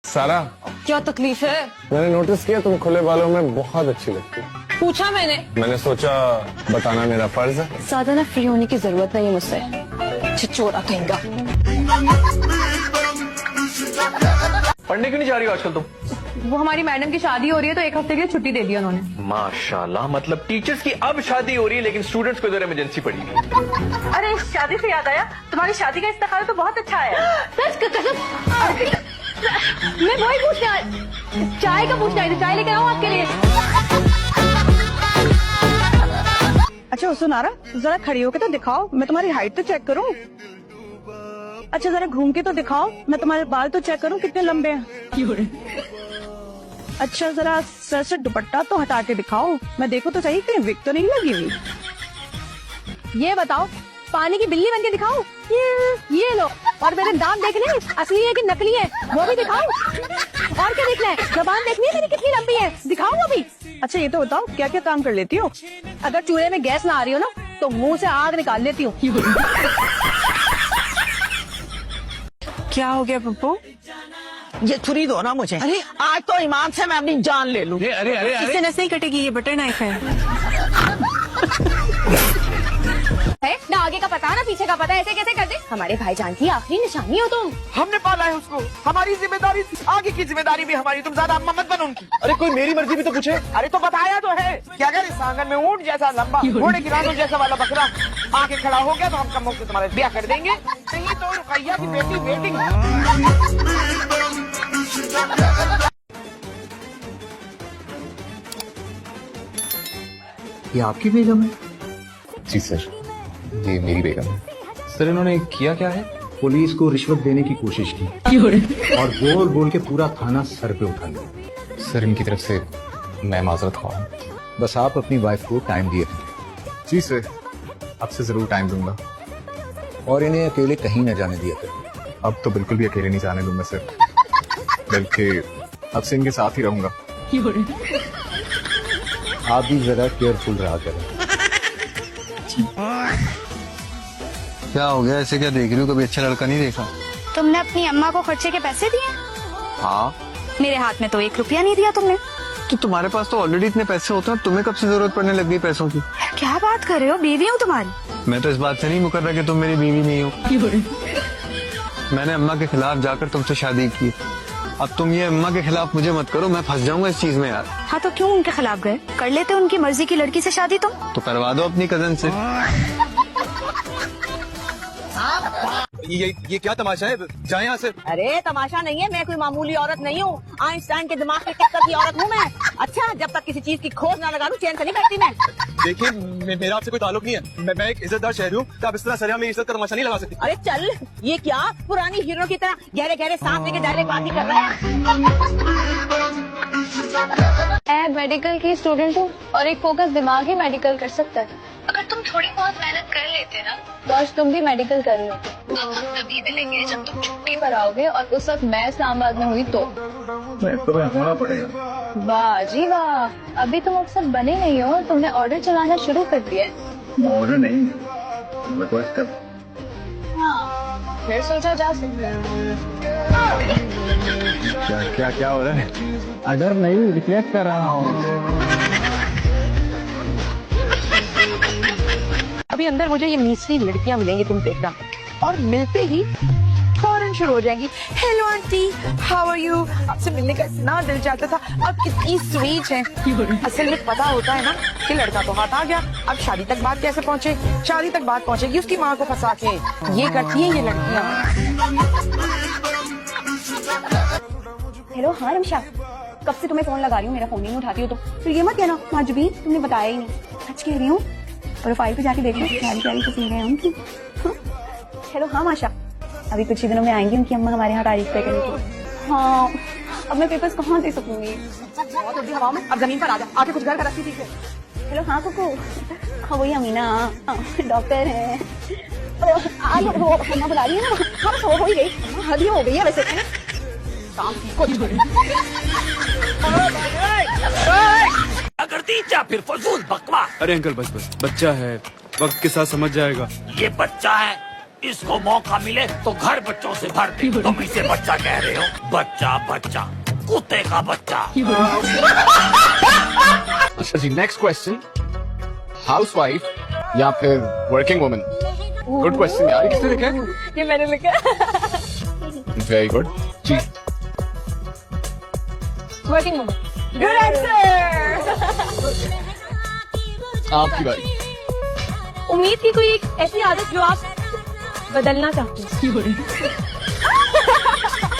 सारा, क्या तकलीफ है? मैंने नोटिस किया तुम खुले बालों में बहुत अच्छी लगती हो। पूछा मैंने सोचा बताना मेरा फर्ज है। ज्यादा ना फ्री होने की जरूरत नहीं है मुझसे, छिछोरा कहेगा। पढ़ने क्यों नहीं जा रही हो आजकल तुम? वो हमारी मैडम की शादी हो रही है तो एक हफ्ते के लिए छुट्टी दे दी उन्होंने। माशाल्लाह, मतलब टीचर्स की अब शादी हो रही है लेकिन स्टूडेंट्स को इधर इमरजेंसी पड़ी है। अरे शादी से याद आया, तुम्हारी शादी का इस्तेखारा तो बहुत अच्छा है। मैं वही पूछना, चाय का पूछना है, चाय लेकर आऊँ आपके लिए? अच्छा सुनारा, जरा खड़ी होके तो दिखाओ, मैं तुम्हारी हाइट तो चेक करूं। अच्छा जरा घूम के तो दिखाओ, मैं तुम्हारे बाल तो चेक करूं कितने लंबे हैं। अच्छा जरा सर से दुपट्टा तो हटा के दिखाओ, मैं देखो तो सही कहीं विग तो नहीं लगी हुई। ये बताओ, पानी की बिल्ली बन के दिखाओ? ये लो। और मेरे दांत देखने असली है कि नकली है वो भी दिखाओ। और क्या देखना है? जबान देखनी है मेरी कितनी लंबी है, दिखाओ वो भी। अच्छा ये तो बताओ क्या क्या काम कर लेती हो? अगर चूल्हे में गैस ना आ रही हो ना तो मुंह से आग निकाल लेती हूँ। क्या हो गया पप्पू? ये छुरी दो ना मुझे। अरे आज तो ईमान से मैं अपनी जान ले लूं। इससे नस नहीं कटेगी, ये बटर नाइफ है। ना आगे का पता ना पीछे का पता, ऐसे कैसे कर दे? हमारे भाईजान की आखिरी निशानी हो तुम। हमने पाला है उसको, हमारी जिम्मेदारी थी, आगे की जिम्मेदारी भी हमारी। तुम ज्यादा अम्मा मत बनो उनकी। अरे कोई मेरी मर्जी भी तो पूछे। अरे तो बताया तो है कि अगर इस आंगन में ऊंट जैसा लंबा, घोड़े की रानों जैसा वाला बकरा आके खड़ा हो गया तो हम कम से तुम्हारे ब्याह कर देंगे। नहीं तो रुकैया की बेटी वेटिंग। ये आपकी बेगम है? जी सर, ये मेरी बेगम है। सर इन्होंने किया क्या है? पुलिस को रिश्वत देने की कोशिश की और बोल बोल के पूरा थाना सर पे उठा लिया। सर इनकी तरफ से मैं माजरत ख्वाह हूं। बस आप अपनी वाइफ को टाइम दिए जी सर, आपसे जरूर टाइम दूंगा। और इन्हें अकेले कहीं न जाने दिया करें। अब तो बिल्कुल भी अकेले नहीं जाने दूंगा सर, बल्कि अब से इनके साथ ही रहूंगा। आप भी जरा केयरफुल रहा करें। क्या हो गया, ऐसे क्या देख रही हो? कभी अच्छा लड़का नहीं देखा? तुमने अपनी अम्मा को खर्चे के पैसे दिए? हाँ। मेरे हाथ में तो 1 रुपया नहीं दिया तुमने। तो तुम्हारे पास तो ऑलरेडी इतने पैसे होते हैं, तुम्हें कब से जरूरत पड़ने लग गई पैसों की? क्या बात कर रहे हो, बीवी हूँ तुम्हारी। मैं तो इस बात से नहीं मुकर रहा कि तुम मेरी बीवी नहीं हो। मैंने अम्मा के खिलाफ जाकर तुमसे शादी की। अब तुम ये अम्मा के खिलाफ मुझे मत करो, मैं फंस जाऊंगा इस चीज में यार। हाँ तो क्यों उनके खिलाफ गए? कर लेते उनकी मर्जी की लड़की से शादी तुम। तो करवा दो अपनी कजन से। ये क्या तमाशा है? जाए यहाँ से। अरे तमाशा नहीं है, मैं कोई मामूली औरत नहीं हूँ, आइंस्टाइन के दिमाग के टक्कर की औरत हूँ मैं। अच्छा जब तक किसी चीज की खोज ना लगा लूं चैन से नहीं बैठती मैं। देखिए मेरा आपसे कोई ताल्लुक नहीं है, मैं एक इज्जतदार शहरी हूँ, आप इस तरह सरिया मेरी इज्जत का तमाशा नहीं लगा सकती। अरे चल, ये क्या पुरानी हीरो की तरह गहरे गहरे सांस लेके डायरेक्ट बात कर रहा है। मेडिकल की स्टूडेंट हूँ और एक फोकस दिमाग ही मेडिकल कर सकता है। अगर तुम थोड़ी बहुत मेहनत कर लेते ना तो आज तुम भी मेडिकल कर लो। तभी मिलेंगे जब तुम छुट्टी पर आओगे और उस वक्त मैं इस्लामाबाद में हुई तो। होना पड़ेगा। वाह जी वाह, अभी तुम अक्सर बने नहीं हो, तुमने ऑर्डर चलाना शुरू कर दिया। ऑर्डर नहीं, रिक्वेस्ट कर। हाँ फिर सोचा जा सकता है। क्या क्या क्या हो रहा है? ऑर्डर नहीं, रिक्वेस्ट कर रहा हूँ। अभी अंदर मुझे ये मिस्री लड़कियां मिलेंगी, तुम देखना, और मिलते ही फौरन शुरू हो जाएंगी। Hello aunty, how are you? आपसे मिलने का इतना दिल चाहता था, अब कितनी स्वीट है। असल में पता होता है ना कि लड़का तो हाथ आ गया, अब शादी तक बात कैसे पहुंचे? शादी तक बात पहुंचेगी उसकी माँ को फंसा के। ये करती है ये लड़कियां। हेलो हाँ रमशा, कब से तुम्हें फोन लगा रही हूँ, मेरा फोन नहीं उठाती हो तो फिर ये मत कहना माजबी तुमने बताया ही नहीं। सच कह रही हूँ, प्रोफाइल पे जाके देख लो, प्यारी प्यारी तस्वीरें हैं उनकी। हेलो हाँ माशा, अभी कुछ ही दिनों में आएंगी उनकी अम्मा हमारे यहाँ तारीफ पे करने की। हाँ अब मैं पेपर्स कहाँ दे सकूंगी? बहुत जल्दी हवा में, अब जमीन पर आ जा, आके कुछ घर का रस्सी सीख ले। हेलो हाँ कुकू, हाँ वही अमीना, डॉक्टर है। आज वो अम्मा बुला रही है ना। हाँ बस हो ही गई, हद ही हो गई है वैसे। करती क्या फिर फजूल बकवास। अरे अंकल बस बच्चा है, वक्त के साथ समझ जाएगा। ये बच्चा है, इसको मौका मिले तो घर बच्चों से भर दे। तुम इसे बच्चा कह रहे हो? बच्चा बच्चा, कुत्ते का बच्चा। अच्छा जी, नेक्स्ट क्वेश्चन, हाउसवाइफ या फिर वर्किंग वुमन? गुड क्वेश्चन यार, किसने लिखा है? ये मैंने लिखा। वेरी गुड जी। Working woman. Good answer. आपकी बारी। उम्मीद की कोई एक ऐसी आदत जो आप बदलना चाहते हैं।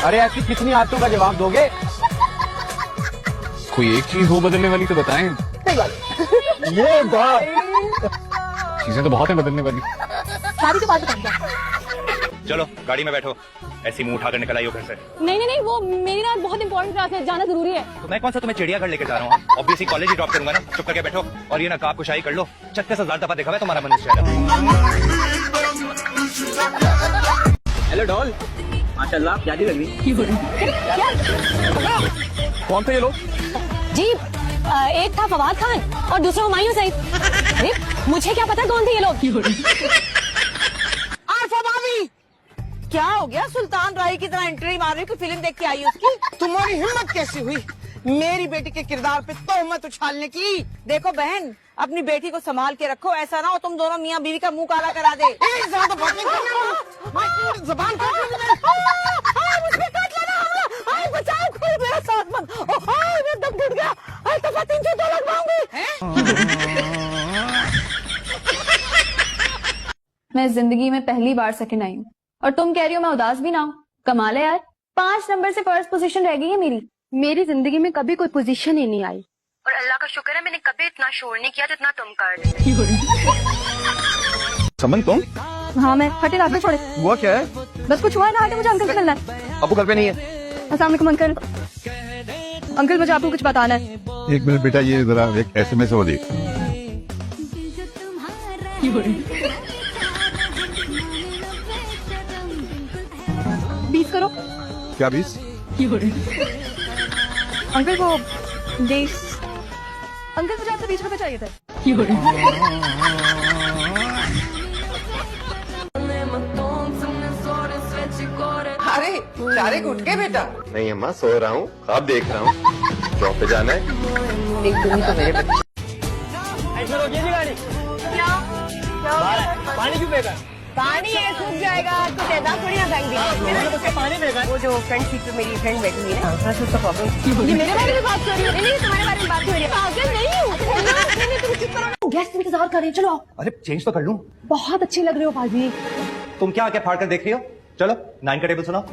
अरे ऐसी कितनी आदतों का जवाब दोगे? कोई एक चीज हो बदलने वाली तो बताएं। ये बात चीजें तो बहुत हैं बदलने वाली। शादी के बाद बताऊंगा। चलो गाड़ी में बैठो, ऐसी मुंह उठाकर निकल आई हो घर से। नहीं, वो मेरी ना बहुत इंपॉर्टेंट क्लास है, जाना जरूरी है। तो मैं कौन सा तुम्हें चिड़ियाघर लेकर जा रहा हूँ? ऑब्वियसली कॉलेज ही ड्रॉप करूंगा ना। चुप करके बैठो और ये नकाब कुशाई कर लो। 36,000 दफा देखा है तुम्हारा मनुष्य। हेलो डॉल, माशाल्लाह प्यारी लग रही। कौन थे ये लोग? जी एक था फवाद खान और दूसरा हुमायूं सईद। अरे मुझे क्या पता कौन थे ये लोग। आरफा भाभी, क्या हो गया? सुल्तान राही की तरह एंट्री मार रही हो कि फिल्म देख के आई उसकी? तुम्हारी हिम्मत कैसी हुई मेरी बेटी के किरदार पे तोहमत उछालने की? देखो बहन, अपनी बेटी को संभाल के रखो, ऐसा ना हो तुम दोनों मियाँ बीवी का मुंह काला करा दे। जबान मैं जिंदगी में पहली बार सेकंड आई हूँ और तुम कह रही हो मैं उदास भी ना हूँ। कमाल है यार, 5 नंबर से फर्स्ट पोजीशन रह गई है मेरी। मेरी जिंदगी में कभी कोई पोजीशन ही नहीं आई और अल्लाह का शुक्र है मैंने कभी इतना शोर नहीं किया जितना तुम कर रहे। समन तुम? हाँ मैं हटे रात में छोड़े। हुआ क्या है? बस कुछ हुआ है ना, आगे मुझे अंकल से मिलना है। अबू घर पे नहीं है। अस्सलाम वालेकुम अंकल। अंकल मुझे आपको कुछ बताना है। एक मिनट बेटा, ये जरा एक SMS हो देख। बीस करो। क्या 20? अंकल को 20। अंकल मुझे आपसे 20 रुपए चाहिए थे। अरे सारे घुट के बेटा। नहीं अम्मा, सो रहा हूँ, ख्वाब देख रहा हूँ। जॉब पे जाना है। एक तुम ही तो मेरे बच्चे। पानी क्यों फेंका? पानी है, सूख जाएगा तो तेजा थोड़ी ना फेंक दिया। पानी फेंका। वो जो फ्रंट सीट पे मेरी फ्रेंड बैठी हुई है, उसका प्रॉब्लम। ये मेरे बारे में बात कर रही हो? नहीं तुम्हारे बारे में बात हो रही है। पागल नहीं हूँ। तुम चुप करो ना। गेस्ट इंतजार कर रहे हैं, चलो। अरे चेंज तो कर लूँ। बहुत अच्छी लग रही हो पाजी। तुम क्या आके फाड़ कर देख रही हो? चलो 9 का टेबल सुनाओ।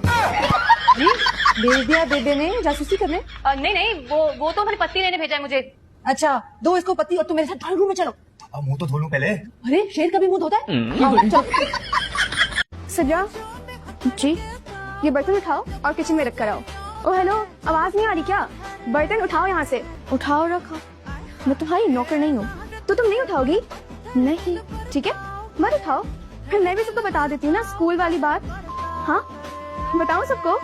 भेज दिया बेबे ने जासूसी करने। नहीं, वो तो हमारी पति ने भेजा है मुझे। अच्छा दो इसको पति और तुम मेरे साथ ड्राइंग रूम में चलो। अब मुंह तो धो लूं पहले। अरे शेर का भी मुंह धोता है। आओ, चलो। सजा जी, ये बर्तन उठाओ और किचन में रख कर आओ। ओ हेलो, आवाज नहीं आ रही क्या? बर्तन उठाओ यहाँ से। उठाओ रखो। मैं तुम्हारी नौकर नहीं हूँ तो तुम नहीं उठाओगी? नहीं, ठीक है मत उठाओ। फिर मैं भी सबको बता देती हूँ ना स्कूल वाली बात। हाँ बताओ सबको।